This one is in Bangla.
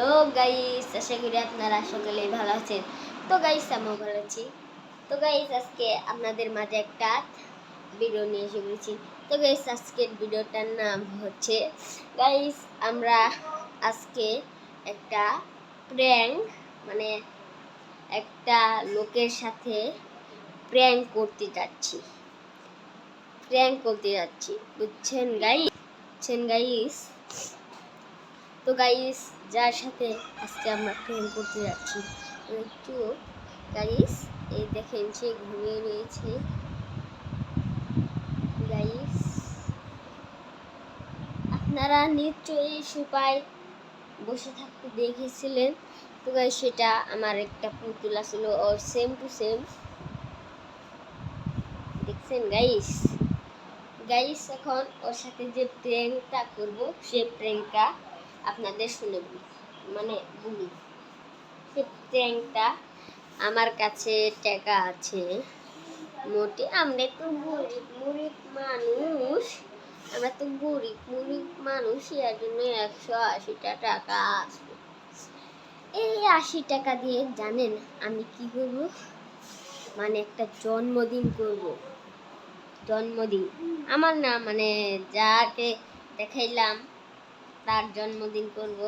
হ্যালো গাইস, আশা করি আপনারা সকলেই ভালো আছেন। তো গাইস, আমিও ভালো আছি। তো গাইস, আজকে আপনাদের মাঝে একটা ভিডিও নিয়ে এসে পড়েছি। তো গাইস, আজকের ভিডিওটার নাম হচ্ছে গাইস, আমরা আজকে একটা প্র্যাঙ্ক মানে একটা লোকের সাথে প্র্যাঙ্ক করতে যাচ্ছি। বুঝছেন গাইস? তো গাইস, যার সাথে আজকে আমরা প্রেম করতে যাচ্ছি, একটু গাইস এই দেখেন, সে ঘুমিয়ে রয়েছে। গাইস, আপনারা নিশ্চয়ই সবাই বসে থাকতে দেখেছিলেন। তো গাইস, সেটা আমার একটা পুতুল ছিল, ওর সেম টু সেম দেখছেন গাইস। এখন ওর সাথে যে প্র্যাঙ্কটা করব, সেই প্র্যাঙ্কটা আপনাদের শুনে বলি। সেই প্র্যাঙ্কটা, আমার কাছে টাকা আছে মোটে, আমরা তো গরিব মানুষ, এর জন্য 180টা টাকা আসবে। এই 80 টাকা দিয়ে জানেন আমি কি করব? একটা জন্মদিন করব। আমার না, যাকে দেখাইলাম তার জন্মদিন করব।